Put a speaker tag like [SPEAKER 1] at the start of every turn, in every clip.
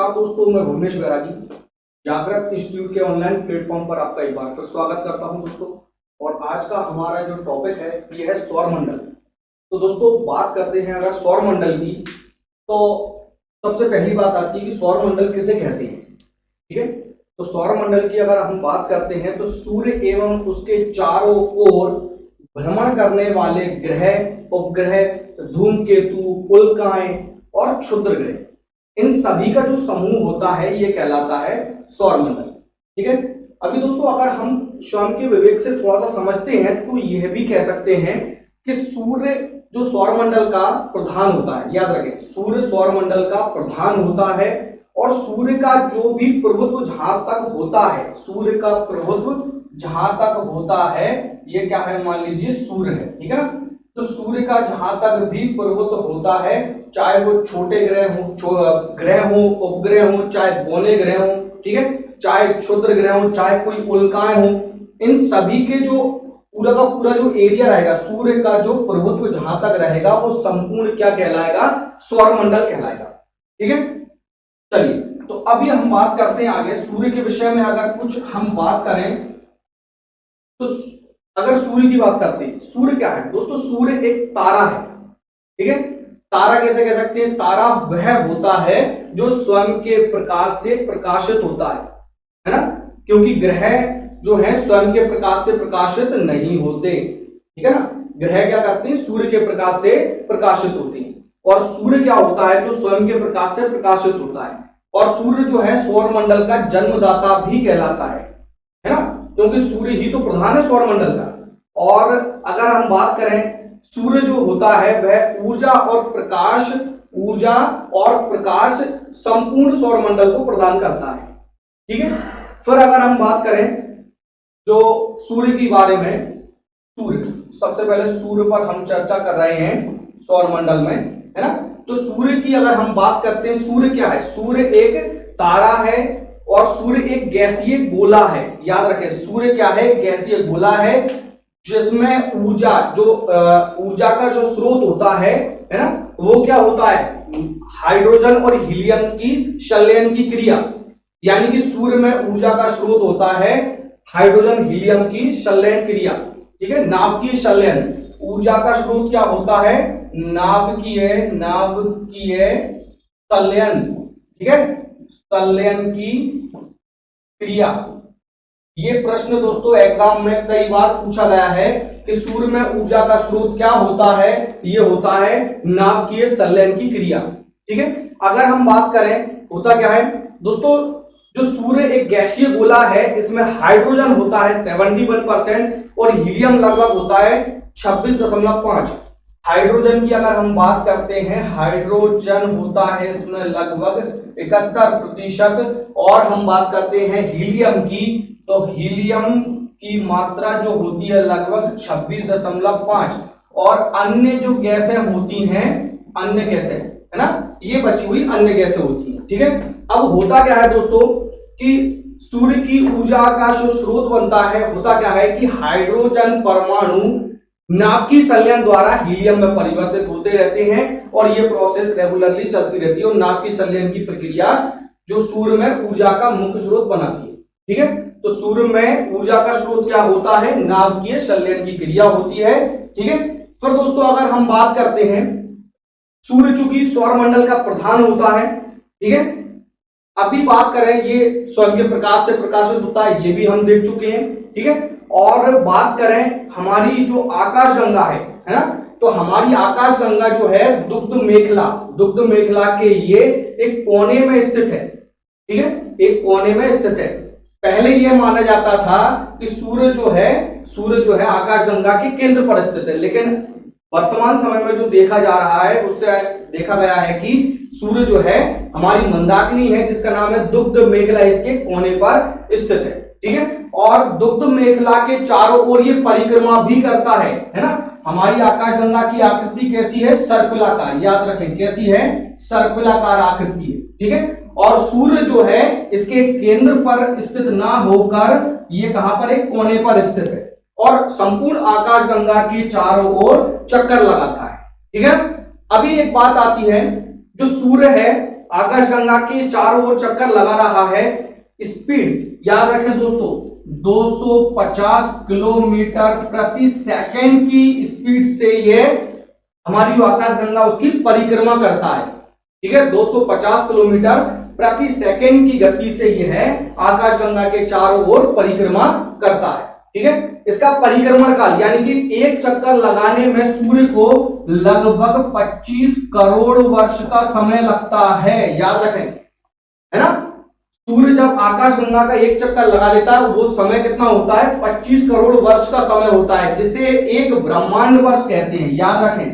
[SPEAKER 1] नमस्कार दोस्तों, मैं भुवनेश बैरागी जागृत इंस्टीट्यूट के ऑनलाइन प्लेटफॉर्म पर आपका एक बार फिर स्वागत करता हूं दोस्तों। और आज का हमारा जो टॉपिक है ये है सौरमंडल। तो दोस्तों बात करते हैं अगर सौरमंडल की, तो सबसे पहली बात आती है कि सौरमंडल किसे कहते हैं। ठीक है, तो सौरमंडल की अगर हम बात करते हैं तो सूर्य एवं उसके चारों ओर भ्रमण करने वाले ग्रह, उपग्रह, धूमकेतु, उल्काएं और क्षुद्र ग्रह, इन सभी का जो समूह होता है ये कहलाता है सौरमंडल। ठीक है, अभी दोस्तों अगर हम स्वयं के विवेक से थोड़ा सा समझते हैं तो यह भी कह सकते हैं कि सूर्य जो सौरमंडल का प्रधान होता है, याद रखें सूर्य सौरमंडल का प्रधान होता है। और सूर्य का जो भी प्रभुत्व जहां तक होता है, सूर्य का प्रभुत्व जहां तक होता है ये क्या है, मान लीजिए सूर्य है। ठीक है ना, तो सूर्य का जहां तक भी प्रभुत्व होता है, चाहे वो छोटे ग्रह हो, उपग्रह हो, चाहे बौने ग्रह हो, ठीक है, चाहे क्षुद्र ग्रह हो, चाहे कोई उल्काएं हो, इन सभी के जो पूरा का पूरा जो एरिया रहेगा, सूर्य का जो प्रभुत्व जहां तक रहेगा वो संपूर्ण क्या कहलाएगा, सौरमंडल कहलाएगा। ठीक है, चलिए तो अभी हम बात करते हैं आगे सूर्य के विषय में। अगर कुछ हम बात करें तो अगर सूर्य की बात करते हैं, सूर्य क्या है दोस्तों, सूर्य एक तारा है। ठीक है, तारा कैसे कह सकते हैं, तारा वह होता है जो स्वयं के प्रकाश से प्रकाशित होता है ना, क्योंकि ग्रह जो है स्वयं के प्रकाश से प्रकाशित नहीं होते। ठीक है ना, ग्रह क्या करते हैं, सूर्य के प्रकाश से प्रकाशित होते हैं। और सूर्य क्या होता है, जो स्वयं के प्रकाश से प्रकाशित होता है। और सूर्य जो है सौरमंडल का जन्मदाता भी कहलाता है ना, क्योंकि सूर्य ही तो प्रधान है सौरमंडल का। और अगर हम बात करें, सूर्य जो होता है वह ऊर्जा और प्रकाश संपूर्ण सौरमंडल को प्रदान करता है। ठीक है, फिर अगर हम बात करें जो सूर्य के बारे में, सूर्य सबसे पहले सूर्य पर हम चर्चा कर रहे हैं सौरमंडल में, है ना। तो सूर्य की अगर हम बात करते हैं, सूर्य क्या है, सूर्य एक तारा है और सूर्य एक गैसीय गोला है। याद रखें सूर्य क्या है, गैसीय गोला है, जिसमें ऊर्जा का जो स्रोत होता है ना, वो क्या होता है, हाइड्रोजन और हीलियम की संलयन की क्रिया। यानी कि सूर्य में ऊर्जा का स्रोत होता है हाइड्रोजन हीलियम की संलयन क्रिया। ठीक है, नाभिकीय संलयन, ऊर्जा का स्रोत क्या होता है, नाभिकीय संलयन। ठीक है, संलयन की क्रिया। ये प्रश्न दोस्तों एग्जाम में कई बार पूछा गया है कि सूर्य में ऊर्जा का स्रोत क्या होता है, ये होता है नाभिकीय संलयन की क्रिया। ठीक है, अगर हम बात करें होता क्या है दोस्तों, जो सूर्य एक गैसीय गोला है, इसमें हाइड्रोजन होता है 71% और हीलियम लगभग होता है 26.5। हाइड्रोजन की अगर हम बात करते हैं, हाइड्रोजन होता है इसमें लगभग 71%। और हम बात करते हैं हीलियम की, तो हीलियम की मात्रा जो होती है लगभग 26.5। और अन्य जो गैसें होती हैं, अन्य गैसें है ना, ये बची हुई अन्य गैसें होती हैं। ठीक है, अब होता क्या है दोस्तों कि सूर्य की ऊर्जा का जो स्रोत बनता है, होता क्या है कि हाइड्रोजन परमाणु नाभिकीय संलयन द्वारा हीलियम में परिवर्तित होते रहते हैं और ये प्रोसेस रेगुलरली चलती रहती है। और नाभिकीय संलयन की प्रक्रिया जो सूर्य में ऊर्जा का मुख्य स्रोत बनाती है। ठीक है, तो सूर्य में ऊर्जा का स्रोत क्या होता है, नाभिकीय संलयन की क्रिया होती है। ठीक है, फिर दोस्तों अगर हम बात करते हैं, सूर्य चूंकि सौरमंडल का प्रधान होता है, ठीक है, अभी बात करें ये स्वयं के प्रकाश से प्रकाशित होता है, ये भी हम देख चुके हैं। ठीक है, और बात करें हमारी जो आकाशगंगा है ना, तो हमारी आकाशगंगा जो है दुग्ध मेखला के ये एक कोने में स्थित है। ठीक है, एक कोने में स्थित है। पहले यह माना जाता था कि सूर्य जो है आकाशगंगा के केंद्र पर स्थित है, लेकिन वर्तमान समय में जो देखा जा रहा है उससे देखा गया है कि सूर्य जो है हमारी मंदाकिनी है, जिसका नाम है दुग्ध मेखला, इसके कोने पर स्थित है। ठीक है, और दुग्ध मेखला के चारों ओर ये परिक्रमा भी करता है ना। हमारी आकाशगंगा की आकृति कैसी है, सर्पिलाकार। याद रखें कैसी है, सर्पिलाकार आकृति है। ठीक है, और सूर्य जो है इसके केंद्र पर स्थित ना होकर ये कहां पर, एक कोने पर स्थित है और संपूर्ण आकाशगंगा के चारों ओर चक्कर लगाता है। ठीक है, अभी एक बात आती है, जो सूर्य है आकाशगंगा के चारों ओर चक्कर लगा रहा है, स्पीड याद रखें दोस्तों 250 किलोमीटर प्रति सेकंड की स्पीड से ये हमारी जो आकाशगंगा उसकी परिक्रमा करता है। ठीक है, 250 किलोमीटर प्रति सेकंड की गति से यह आकाशगंगा के चारों ओर परिक्रमा करता है। ठीक है, इसका परिक्रमण काल यानी कि एक चक्कर लगाने में सूर्य को लगभग 25 करोड़ वर्ष का समय लगता है, याद रखें, है ना। सूर्य जब आकाशगंगा का एक चक्कर लगा लेता है वो समय कितना होता है, 25 करोड़ वर्ष का समय होता है, जिसे एक ब्रह्मांड वर्ष कहते हैं। याद रखें,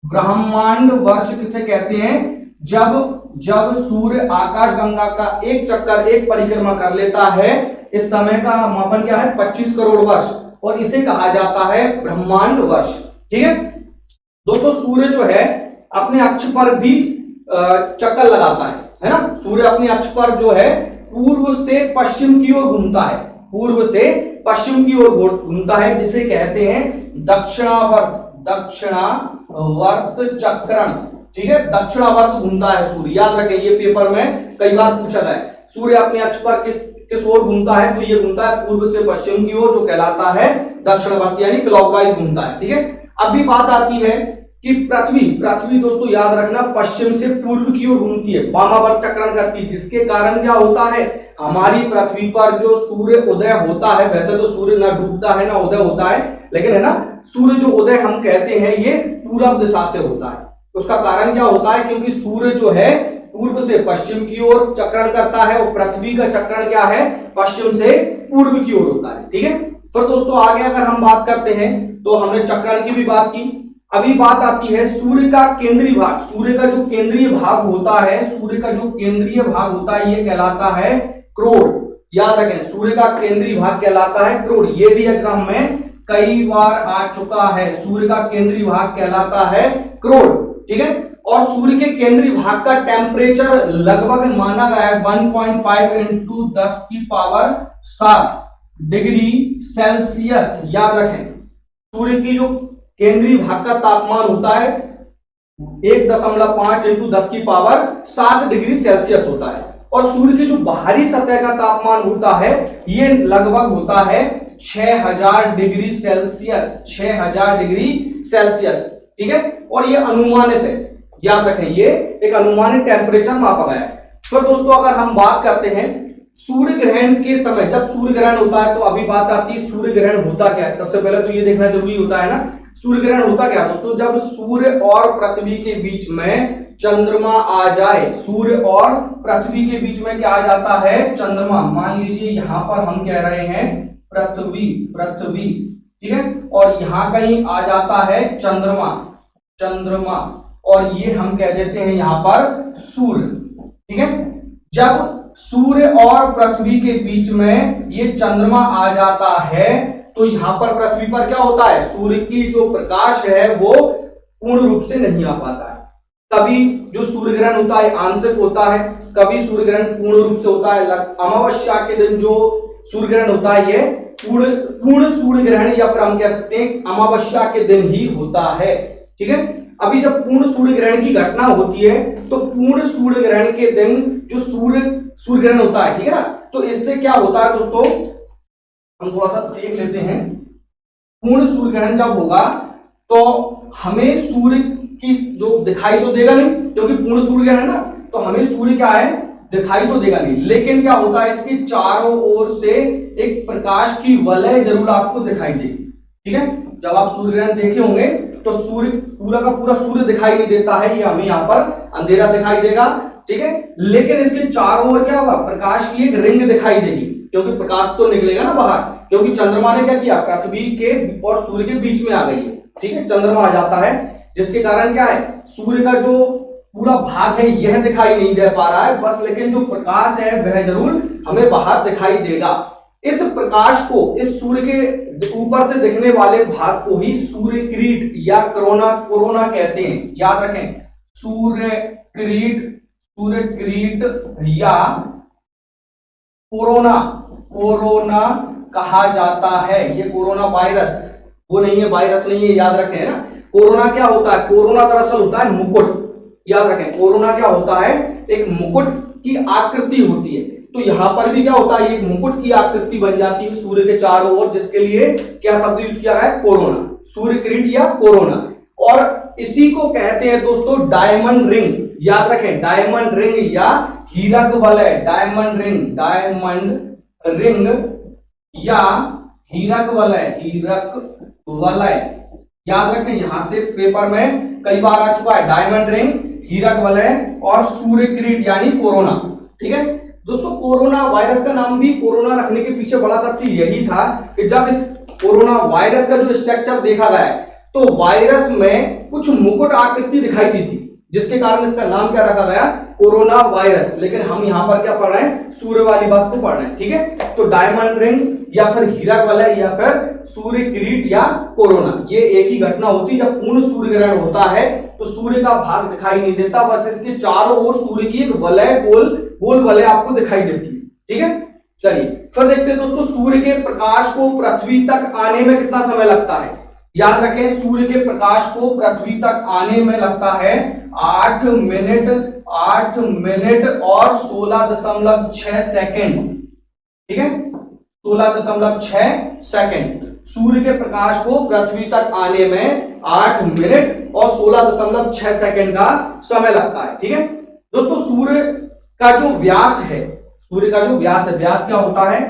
[SPEAKER 1] ब्रह्मांड वर्ष किसे कहते हैं, जब सूर्य आकाशगंगा का एक चक्कर एक परिक्रमा कर लेता है, इस समय का मापन क्या है, 25 करोड़ वर्ष, और इसे कहा जाता है ब्रह्मांड वर्ष। ठीक है दोस्तों, सूर्य जो है अपने अक्ष पर भी चक्कर लगाता है ना। सूर्य अपने अक्ष पर जो है पूर्व से पश्चिम की ओर घूमता है, पूर्व से पश्चिम की ओर घूमता है, जिसे कहते हैं दक्षिणावर्त चक्रण। ठीक है, दक्षिणावर्त घूमता है सूर्य, याद रखें, ये पेपर में कई बार पूछा गया है। सूर्य अपने अक्ष पर किस ओर घूमता है, तो ये घूमता है पूर्व से पश्चिम की ओर, जो कहलाता है दक्षिणावर्त यानी क्लॉकवाइज घूमता है। ठीक है, अभी बात आती है कि पृथ्वी दोस्तों याद रखना पश्चिम से पूर्व की ओर घूमती है, वामावर्त चक्रण करती है, जिसके कारण क्या होता है, हमारी पृथ्वी पर जो सूर्य उदय होता है, वैसे तो सूर्य ना डूबता है ना उदय होता है, लेकिन है ना, सूर्य जो उदय हम कहते हैं ये पूरब दिशा से होता है। उसका कारण क्या होता है, क्योंकि सूर्य जो है पूर्व से पश्चिम की ओर चक्रण करता है और पृथ्वी का चक्रण क्या है, पश्चिम से पूर्व की ओर होता है। ठीक है, फिर दोस्तों आगे अगर हम बात करते हैं तो हमने चक्रण की भी बात की। अभी बात आती है सूर्य का केंद्रीय भाग। सूर्य का जो केंद्रीय भाग होता है, सूर्य का जो केंद्रीय भाग होता है, ये कहलाता है क्रोड़। याद रखें, सूर्य का केंद्रीय भाग कहलाता है क्रोड़। ये भी एग्जाम में कई बार आ चुका है, सूर्य का केंद्रीय भाग कहलाता है क्रोड़। ठीक है, और सूर्य के केंद्रीय भाग का टेम्परेचर लगभग माना गया है 1.5 इंटू 10 की पावर 7 डिग्री सेल्सियस। याद रखें, सूर्य की जो केंद्रीय भाग का तापमान होता है 1.5 इंटू 10 की पावर 7 डिग्री सेल्सियस होता है, और सूर्य की जो बाहरी सतह का तापमान होता है ये लगभग होता है 6000 डिग्री सेल्सियस, 6000 डिग्री सेल्सियस। ठीक है, और ये अनुमानित है, याद रखें, ये एक अनुमानित टेम्परेचर मापा गया है। फिर दोस्तों अगर हम बात करते हैं सूर्य ग्रहण के समय, जब सूर्य ग्रहण होता है तो अभी बात आती है सूर्य ग्रहण होता क्या है। सबसे पहले तो ये देखना जरूरी होता है ना, सूर्य ग्रहण होता क्या दोस्तों, जब सूर्य और पृथ्वी के बीच में चंद्रमा आ जाए। सूर्य और पृथ्वी के बीच में क्या आ जाता है, चंद्रमा। मान लीजिए यहां पर हम कह रहे हैं पृथ्वी, ठीक है, और यहां कहीं आ जाता है चंद्रमा, और ये हम कह देते हैं यहां पर सूर्य। ठीक है, जब सूर्य और पृथ्वी के बीच में ये चंद्रमा आ जाता है तो यहां पर पृथ्वी पर क्या होता है, सूर्य की जो प्रकाश है वो पूर्ण रूप से नहीं आ पाता है। कभी जो सूर्य ग्रहण होता है आंशिक होता है, कभी सूर्य ग्रहण पूर्ण रूप से होता है। अमावस्या के दिन जो सूर्य ग्रहण होता है ये पूर्ण सूर्य ग्रहण, या फिर हम कह सकते हैं अमावस्या के दिन ही होता है। ठीक है, अभी जब पूर्ण सूर्य ग्रहण की घटना होती है तो पूर्ण सूर्य ग्रहण के दिन जो सूर्य ग्रहण होता है, ठीक है ना, तो इससे क्या होता है दोस्तों, हम थोड़ा सा देख लेते हैं। पूर्ण सूर्य ग्रहण जब होगा तो हमें सूर्य की जो दिखाई तो देगा नहीं, क्योंकि पूर्ण सूर्य ग्रहण है ना, तो हमें सूर्य क्या है, दिखाई तो देगा नहीं, लेकिन क्या होता है, इसके चारों ओर से एक प्रकाश की वलय जरूर आपको दिखाई देगी। ठीक है, जब आप सूर्य ग्रहण देखे होंगे तो सूर्य पूरा का पूरा सूर्य दिखाई नहीं देता है, ये हमें यहाँ पर अंधेरा दिखाई देगा। ठीक है, लेकिन इसके चारों ओर क्या होगा, प्रकाश की एक रिंग दिखाई देगी, क्योंकि प्रकाश तो निकलेगा ना बाहर, क्योंकि चंद्रमा ने क्या किया, पृथ्वी के और सूर्य के बीच में आ गई है। ठीक है, चंद्रमा आ जाता है, जिसके कारण क्या है, सूर्य का जो पूरा भाग है यह दिखाई नहीं दे पा रहा है बस, लेकिन जो प्रकाश है वह जरूर हमें बाहर दिखाई देगा। इस प्रकाश को, इस सूर्य के ऊपर से दिखने वाले भाग को ही सूर्य किरीट या कोरोना कहते हैं। याद रखें, सूर्य किरीट या कोरोना कहा जाता है। ये कोरोना वायरस वो नहीं है, वायरस नहीं है, याद रखें ना। कोरोना क्या होता है, कोरोना दरअसल होता है मुकुट। याद रखें कोरोना क्या होता है, एक मुकुट की आकृति होती है। तो यहां पर भी क्या होता है, एक मुकुट की आकृति बन जाती है सूर्य के चारों ओर, जिसके लिए क्या शब्द यूज किया है, कोरोना, सूर्य किरीट या कोरोना। और इसी को कहते हैं दोस्तों डायमंड रिंग। याद रखें डायमंड रिंग या हीरक वलय, डायमंड रिंग या हीरक वलय। याद रखें यहां से पेपर में कई बार आ चुका है, डायमंड रिंग, हीरक वलय और सूर्य किरीट यानी कोरोना। ठीक है दोस्तों, कोरोना वायरस का नाम भी कोरोना रखने के पीछे बड़ा तथ्य यही था कि जब इस कोरोना वायरस का जो स्ट्रक्चर देखा गया तो वायरस में कुछ मुकुट आकृति दिखाई दी थी, जिसके कारण इसका नाम क्या रखा गया, कोरोना वायरस। लेकिन हम यहां पर क्या पढ़ रहे हैं, सूर्य वाली बात को पढ़ रहे हैं। ठीक है, तो डायमंड रिंग या फिर हीरक वलय या फिर सूर्य किरीट या कोरोना, ये एक ही घटना होती है जब पूर्ण सूर्य ग्रहण होता है तो सूर्य का भाग दिखाई नहीं देता, बस इसके चारों ओर सूर्य की एक वलय, गोल वलय आपको दिखाई देती है। ठीक है, चलिए फिर देखते हैं दोस्तों, सूर्य के प्रकाश को पृथ्वी तक आने में कितना समय लगता है। याद रखें सूर्य के प्रकाश को पृथ्वी तक आने में लगता है 8 मिनट और 16.6 सेकेंड। ठीक है, 16.6 सेकेंड। सूर्य के प्रकाश को पृथ्वी तक आने में 8 मिनट और 16.6 सेकेंड का समय लगता है। ठीक है दोस्तों, सूर्य का जो व्यास है, व्यास क्या होता है,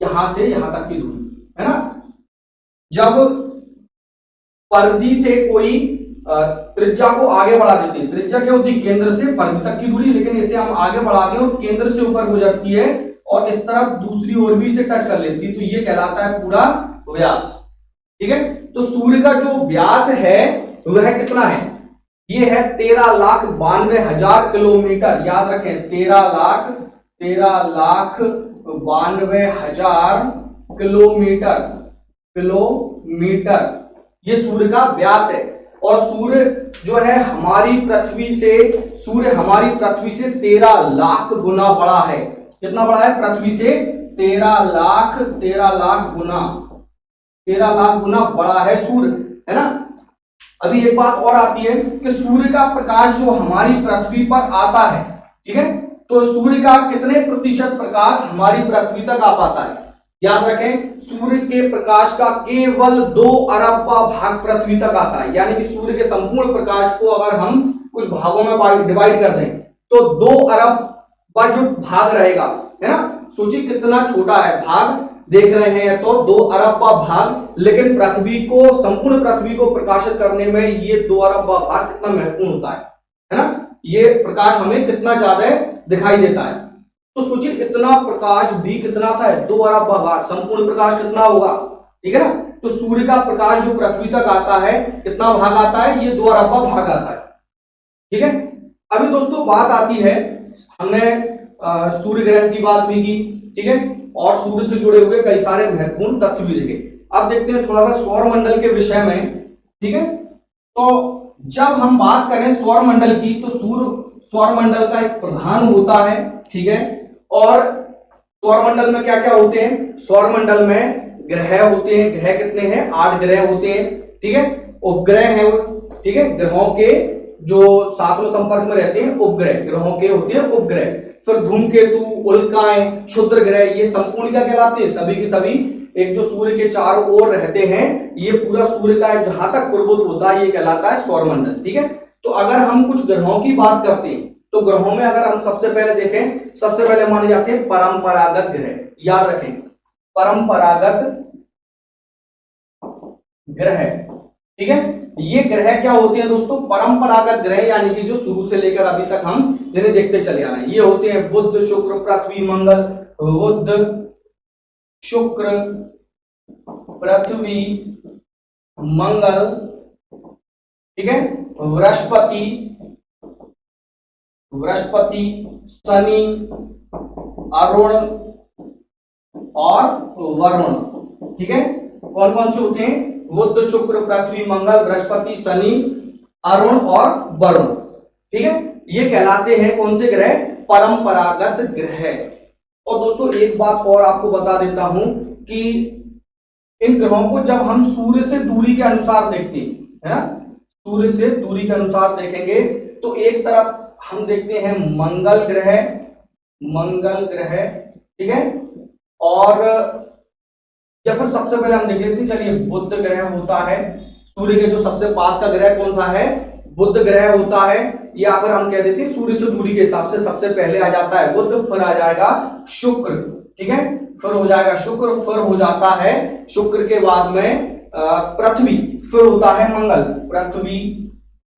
[SPEAKER 1] यहां से यहां तक की दूरी है ना। जब परिधि से कोई त्रिज्या को आगे बढ़ा देते हैं, त्रिज्या क्या होती है, केंद्र से परिधि तक की दूरी, लेकिन इसे हम आगे बढ़ा दें और केंद्र से ऊपर गुजरती है और इस तरफ दूसरी ओर भी इसे टच कर लेती है, तो ये कहलाता है पूरा व्यास। ठीक है, तो सूर्य का जो व्यास है वह कितना है, ये है 13,92,000 किलोमीटर। याद रखें 13,92,000 किलोमीटर, ये सूर्य का व्यास है। और सूर्य जो है हमारी पृथ्वी से 13 लाख गुना बड़ा है। कितना बड़ा है, पृथ्वी से 13 लाख गुना बड़ा है सूर्य, है ना। अभी एक बात और आती है कि सूर्य का प्रकाश जो हमारी पृथ्वी पर आता है, ठीक है, तो सूर्य का कितने प्रतिशत प्रकाश हमारी पृथ्वी तक आ पाता है। याद रखें सूर्य के प्रकाश का केवल 2 अरब भाग पृथ्वी तक आता है, यानी कि सूर्य के संपूर्ण प्रकाश को अगर हम कुछ भागों में डिवाइड कर दें तो 2 अरब का जो भाग रहेगा, है ना, सोचिए कितना छोटा है भाग, देख रहे हैं तो 2 अरब का भाग, लेकिन पृथ्वी को, संपूर्ण पृथ्वी को प्रकाशित करने में ये 2 अरब का भाग कितना महत्वपूर्ण होता है ना। ये प्रकाश हमें कितना ज्यादा दिखाई देता है, तो सोचिए इतना प्रकाश भी कितना सा है, 2 अरब का भाग, संपूर्ण प्रकाश कितना होगा, ठीक है ना। तो सूर्य का प्रकाश जो पृथ्वी तक आता है कितना भाग आता है, ये 2 अरब का भाग आता है। ठीक है, अभी दोस्तों बात आती है, हमने सूर्य ग्रहण की बात भी की, ठीक है, और सूर्य से जुड़े हुए कई सारे महत्वपूर्ण तथ्य भी देखे। अब देखते हैं थोड़ा सा सौर मंडल के विषय में। ठीक है, तो जब हम बात करें सौर मंडल की तो सूर्य सौर मंडल का एक प्रधान होता है, ठीक है, और सौर मंडल में क्या क्या होते हैं, सौर मंडल में ग्रह होते हैं। ग्रह कितने हैं, 8 ग्रह होते हैं। ठीक है, उपग्रह है, ठीक है, ग्रहों के जो साथ में संपर्क में रहते हैं उपग्रह, ग्रहों के होते हैं उपग्रह। फिर धूमकेतु, उल्काएं, क्षुद्र ग्रह, ये संपूर्ण क्या कहलाते हैं, सभी के सभी एक जो सूर्य के चारों ओर रहते हैं, ये पूरा सूर्य का जहां तक प्रबुद्ध होता है ये कहलाता है सौर मंडल। ठीक है, तो अगर हम कुछ ग्रहों की बात करते हैं तो ग्रहों में अगर हम सबसे पहले देखें, सबसे पहले माने जाते हैं परंपरागत ग्रह। याद रखें परंपरागत ग्रह, ठीक है, ये ग्रह क्या होते हैं दोस्तों, परंपरागत ग्रह, यानी कि जो शुरू से लेकर अभी तक हम जिन्हें देखते चले आ रहे हैं, ये होते हैं बुध, शुक्र, पृथ्वी, मंगल, बुध, शुक्र, पृथ्वी, मंगल, ठीक है, बृहस्पति, शनि, अरुण और वरुण। ठीक है, कौन कौन से होते हैं, बुध, शुक्र, पृथ्वी, मंगल, बृहस्पति, शनि, अरुण और वरुण। ठीक है, ये कहलाते हैं कौन से ग्रह, परंपरागत ग्रह। और दोस्तों एक बात और आपको बता देता हूं कि इन ग्रहों को जब हम सूर्य से दूरी के अनुसार देखते हैं, है ना, सूर्य से दूरी के अनुसार देखेंगे तो एक तरफ हम देखते हैं मंगल ग्रह, ठीक है, और या फिर सबसे पहले हम देख लेते हैं, चलिए बुध ग्रह होता है। सूर्य के जो सबसे पास का ग्रह कौन सा है? बुध ग्रह होता है। या फिर हम कह देते हैं सूर्य से दूरी के हिसाब से सबसे पहले आ जाता है बुध, फिर आ जाएगा शुक्र, ठीक है, फिर हो जाएगा शुक्र, फिर हो जाता है शुक्र के बाद में पृथ्वी, फिर होता है मंगल, पृथ्वी,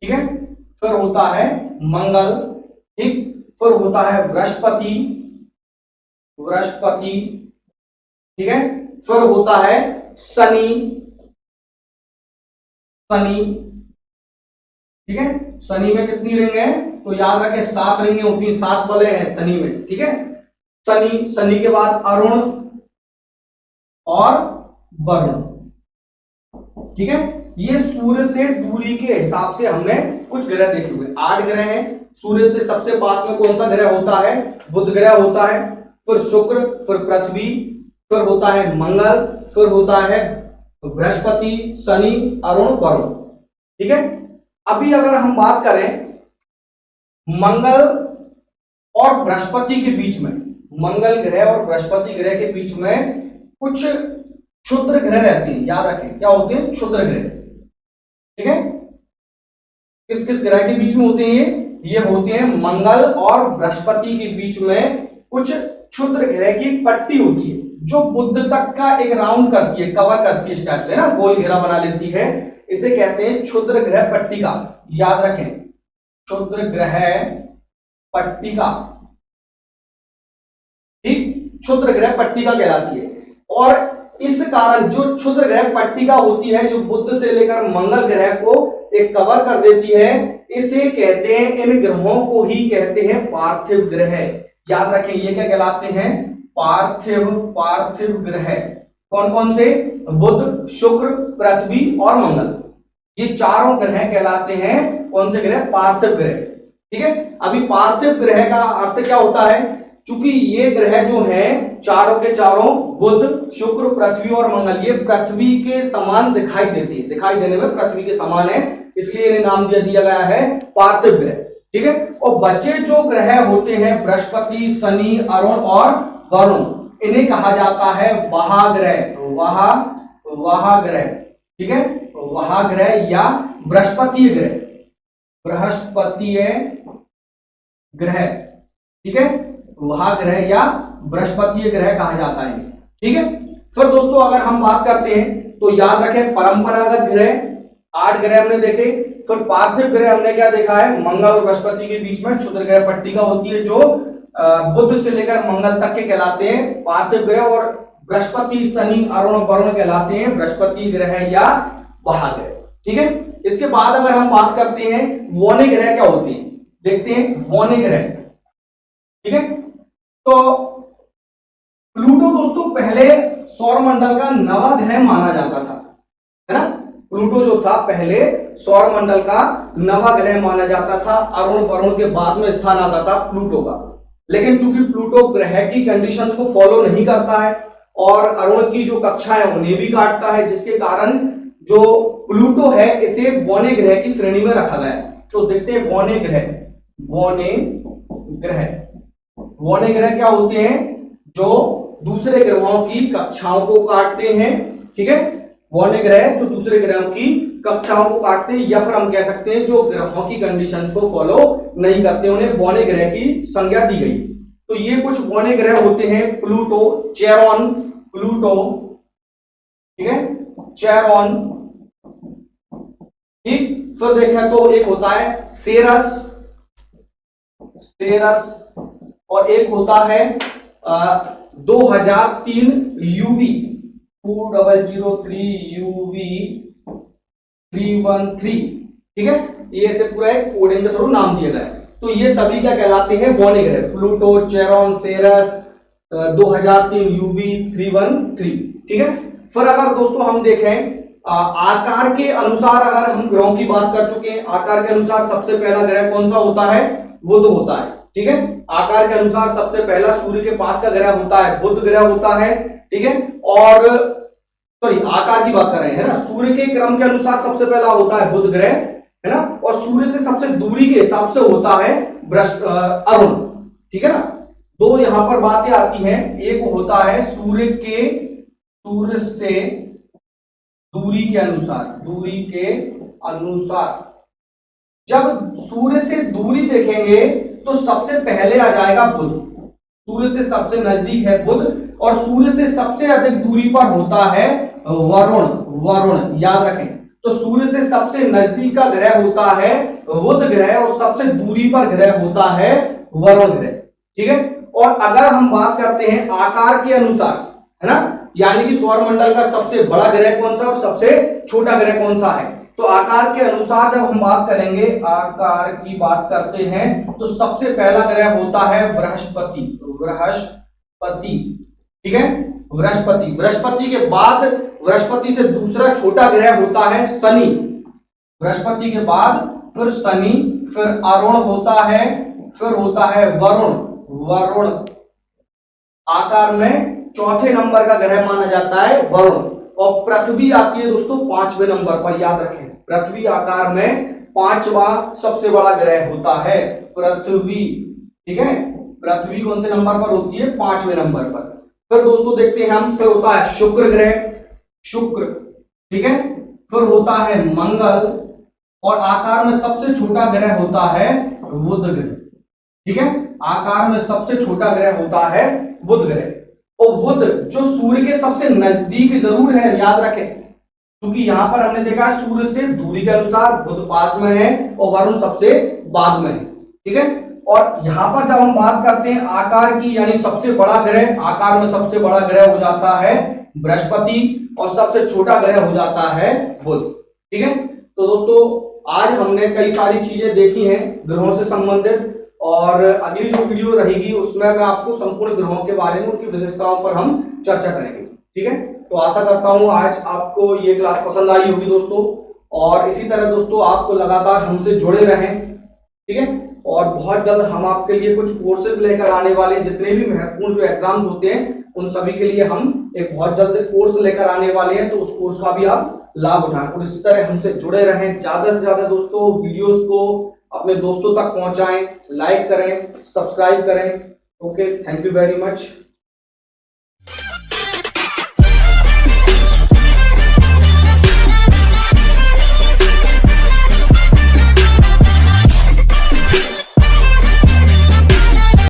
[SPEAKER 1] ठीक है, फिर होता है मंगल, ठीक, फिर होता है बृहस्पति, ठीक है, फिर होता है शनि, ठीक है। शनि में कितनी रिंग है? तो याद रखें 7 रिंगें होती हैं, 7 बले हैं शनि में, ठीक है। शनि के बाद अरुण और वरुण, ठीक है। ये सूर्य से दूरी के हिसाब से हमने कुछ ग्रह देखे हुए, 8 ग्रह हैं। सूर्य से सबसे पास में कौन सा ग्रह होता है? बुध ग्रह होता है, फिर शुक्र, फिर पृथ्वी, फिर होता है मंगल, फिर होता है बृहस्पति, शनि, अरुण, वरुण, ठीक है। अभी अगर हम बात करें मंगल और बृहस्पति के बीच में, मंगल ग्रह और बृहस्पति ग्रह के बीच में कुछ क्षुद्र ग्रह रहते हैं, याद रखें क्या होते हैं? क्षुद्र ग्रह, ठीक है। किस किस ग्रह के बीच में होते हैं? ये होते हैं मंगल और बृहस्पति के बीच में कुछ क्षुद्र ग्रह की पट्टी होती है जो बुध तक का एक राउंड करती है, कवर करती है, इस टाइप से ना गोल घेरा बना लेती है। इसे कहते हैं क्षुद्र ग्रह पट्टिका, याद रखें, क्षुद्र ग्रह पट्टिका, ठीक, क्षुद्र ग्रह पट्टिका कहलाती है। और इस कारण जो क्षुद्र ग्रह पट्टिका होती है, जो बुध से लेकर मंगल ग्रह को एक कवर कर देती है, इसे कहते हैं, इन ग्रहों को ही कहते हैं पार्थिव ग्रह। याद रखें ये क्या कहलाते हैं? पार्थिव ग्रह। कौन कौन से? बुध, शुक्र, पृथ्वी और मंगल, ये चारों ग्रह कहलाते हैं कौन से ग्रह? पार्थिव ग्रह, ठीक है। अभी पार्थिव ग्रह का अर्थ क्या होता है? चूंकि ये ग्रह जो हैं चारों के चारों, बुध, शुक्र, पृथ्वी और मंगल, ये पृथ्वी के समान दिखाई देती है, दिखाई देने में पृथ्वी के समान है, इसलिए इन्हें नाम दिया गया है पार्थिव ग्रह, ठीक है। और बचे जो ग्रह होते हैं बृहस्पति, शनि, अरुण और वरुण, इन्हें कहा जाता है वहाग्रह, वहाग्रह, ठीक है, वहाग्रह या बृहस्पतीय ग्रह, ठीक है, वहाग्रह या बृहस्पतीय ग्रह कहा जाता है, ठीक है। फिर दोस्तों अगर हम बात करते हैं तो याद रखें परंपरागत ग्रह 8 ग्रह हमने देखे, फिर पार्थिव ग्रह हमने क्या देखा है? मंगल और बृहस्पति के बीच में क्षुद्र ग्रह पट्टिका होती है जो बुध से लेकर मंगल तक के कहलाते हैं पार्थिव ग्रह, और बृहस्पति, शनि, अरुण, वरुण कहलाते हैं बृहस्पति ग्रह या वहाग्रह, ठीक है। इसके बाद अगर हम बात करते हैं वौने ग्रह क्या होते हैं, देखते हैं वौने ग्रह, ठीक है। तो प्लूटो दोस्तों पहले सौरमंडल का नवा ग्रह माना जाता था, है ना। प्लूटो जो था पहले सौरमंडल का नवा ग्रह माना जाता था, अरुण वरुण के बाद में स्थान आता था प्लूटो का। लेकिन चूंकि प्लूटो ग्रह की कंडीशंस को फॉलो नहीं करता है और अरुण की जो कक्षा है उन्हें भी काटता है, जिसके कारण जो प्लूटो है इसे वौने ग्रह की श्रेणी में रखा गया है। तो देखते हैं वौने ग्रह क्या होते हैं? जो दूसरे ग्रहों की कक्षाओं को काटते हैं, ठीक है। वौने ग्रह जो दूसरे ग्रहों की कक्षाओं को काटते हैं, या फिर हम कह सकते हैं जो ग्रहों की कंडीशंस को फॉलो नहीं करते, उन्हें वौने ग्रह की संज्ञा दी गई। तो ये कुछ वौने ग्रह होते हैं, प्लूटो, चेरॉन, ठीक है, चेरॉन, ठीक। फिर देखें तो एक होता है सेरस, और एक होता है 2003 यूवी 2003 यूवी 313, ठीक है। ये ऐसे पूरा एक कोडिंग के थ्रू नाम दिया गया है। तो ये सभी क्या कहलाते हैं? वौने ग्रह, प्लूटो, चेरॉन, सेरस, 2003 यूवी 313, ठीक है। फिर अगर दोस्तों हम देखें आकार के अनुसार, अगर हम ग्रहों की बात कर चुके हैं, आकार के अनुसार सबसे पहला ग्रह कौन सा होता है? बुध होता है, ठीक है। आकार के अनुसार सबसे पहला सूर्य के पास का ग्रह होता है बुध ग्रह होता है, ठीक है। और सॉरी आकार की बात कर रहे हैं ना, सूर्य के क्रम के अनुसार सबसे पहला होता है बुध ग्रह, है ना, और सूर्य से सबसे दूरी के हिसाब से होता है अरुण, ठीक है ना। दो यहां पर बातें आती हैं, एक होता है सूर्य से दूरी के अनुसार, जब सूर्य से दूरी देखेंगे तो सबसे पहले आ जाएगा बुध, सूर्य से सबसे नजदीक है बुध, और सूर्य से सबसे अधिक दूरी पर होता है वरुण, याद रखें। तो सूर्य से सबसे नजदीक का ग्रह होता है बुध ग्रह, और सबसे दूरी पर ग्रह होता है वरुण ग्रह, ठीक है। और अगर हम बात करते हैं आकार के अनुसार, है ना, यानी कि सौरमंडल का सबसे बड़ा ग्रह कौन सा और सबसे छोटा ग्रह कौन सा है, तो आकार के अनुसार जब हम बात करेंगे, आकार की बात करते हैं, तो सबसे पहला ग्रह होता है बृहस्पति, ठीक है, बृहस्पति के बाद बृहस्पति से दूसरा छोटा ग्रह होता है शनि, बृहस्पति के बाद फिर शनि, फिर अरुण होता है, फिर होता है वरुण आकार में चौथे नंबर का ग्रह माना जाता है वरुण, और पृथ्वी आती है दोस्तों 5वें नंबर पर, याद रखें। पृथ्वी आकार में 5वां सबसे बड़ा ग्रह होता है पृथ्वी, ठीक है। पृथ्वी कौन से नंबर पर होती है? 5वें नंबर पर। फिर दोस्तों देखते हैं हम, फिर होता है शुक्र ग्रह, ठीक है। फिर होता है मंगल, और आकार में सबसे छोटा ग्रह होता है बुध ग्रह, ठीक है। आकार में सबसे छोटा ग्रह होता है बुध ग्रह, और बुध जो सूर्य के सबसे नजदीक जरूर है, याद रखें, क्योंकि यहां पर हमने देखा है सूर्य से दूरी के अनुसार बुध पास में है और वरुण सबसे बाद में है, ठीक है। और यहां पर जब हम बात करते हैं आकार की, यानी सबसे बड़ा ग्रह, आकार में सबसे बड़ा ग्रह हो जाता है बृहस्पति, और सबसे छोटा ग्रह हो जाता है बुध, ठीक है। तो दोस्तों आज हमने कई सारी चीजें देखी हैं ग्रहों से संबंधित, और अगली जो वीडियो रहेगी उसमें मैं आपको संपूर्ण ग्रहों के बारे में, उनकी विशेषताओं पर हम चर्चा करेंगे, ठीक है। तो आशा करता हूं आज आपको ये क्लास पसंद आई होगी दोस्तों, और इसी तरह दोस्तों आपको लगातार हमसे जुड़े रहें, ठीक है। और बहुत जल्द हम आपके लिए कुछ कोर्सेज लेकर आने वाले हैं, जितने भी महत्वपूर्ण जो एग्जाम्स होते हैं उन सभी के लिए हम एक बहुत जल्द कोर्स लेकर आने वाले हैं, तो उस कोर्स का भी आप लाभ उठाएं, और इसी तरह हमसे जुड़े रहें। ज्यादा से ज्यादा दोस्तों वीडियोस को अपने दोस्तों तक पहुंचाएं, लाइक करें, सब्सक्राइब करें। Okay, thank you very much.